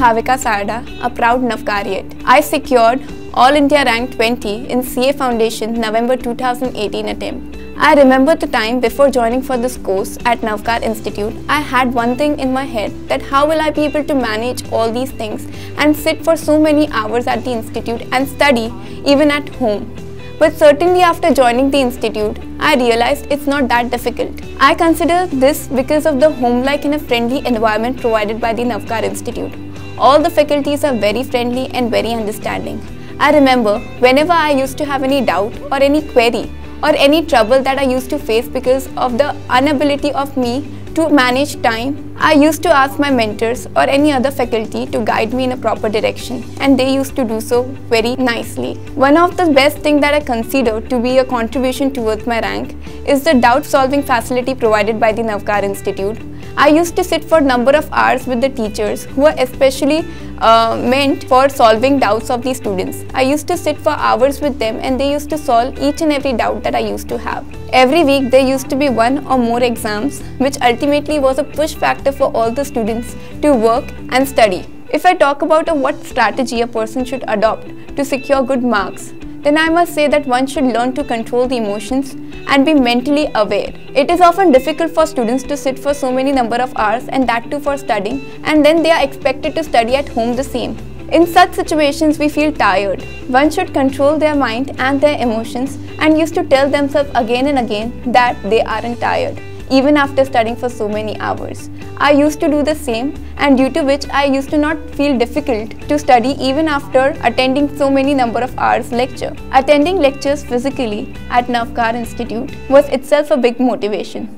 Bhavika Sarda, a proud Navkariate. I secured All India Rank 20 in CA Foundation November 2018 attempt. I remember the time before joining for this course at Navkar Institute. I had one thing in my head, that how will I be able to manage all these things and sit for so many hours at the institute and study even at home. But certainly after joining the institute, I realized it's not that difficult. I consider this because of the home-like and a friendly environment provided by the Navkar Institute. All the faculties are very friendly and very understanding. I remember whenever I used to have any doubt or any query or any trouble that I used to face because of the inability of me to manage time, I used to ask my mentors or any other faculty to guide me in a proper direction, and they used to do so very nicely. One of the best things that I consider to be a contribution towards my rank is the doubt solving facility provided by the Navkar Institute. I used to sit for a number of hours with the teachers who are especially meant for solving doubts of the students. I used to sit for hours with them and they used to solve each and every doubt that I used to have. Every week there used to be one or more exams, which ultimately was a push factor for all the students to work and study. If I talk about what strategy a person should adopt to secure good marks, then I must say that one should learn to control the emotions and be mentally aware. It is often difficult for students to sit for so many number of hours, and that too for studying, and then they are expected to study at home the same. In such situations we feel tired. One should control their mind and their emotions and used to tell themselves again and again that they aren't tired, even after studying for so many hours. I used to do the same, and due to which I used to not feel difficult to study even after attending so many number of hours lecture. Attending lectures physically at Navkar Institute was itself a big motivation.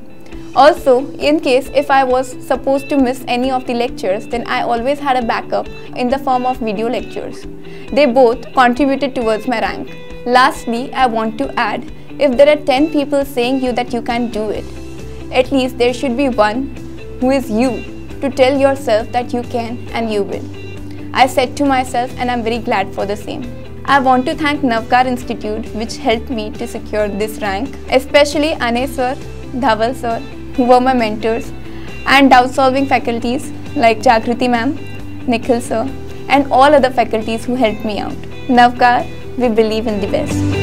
Also, in case if I was supposed to miss any of the lectures, then I always had a backup in the form of video lectures. They both contributed towards my rank. Lastly, I want to add, if there are 10 people saying you that you can't do it, at least there should be one who is you, to tell yourself that you can and you will. I said to myself, and I'm very glad for the same. I want to thank Navkar Institute, which helped me to secure this rank, especially Ane sir, Dhaval sir, who were my mentors, and doubt solving faculties like Jagriti ma'am, Nikhil sir, and all other faculties who helped me out. Navkar, we believe in the best.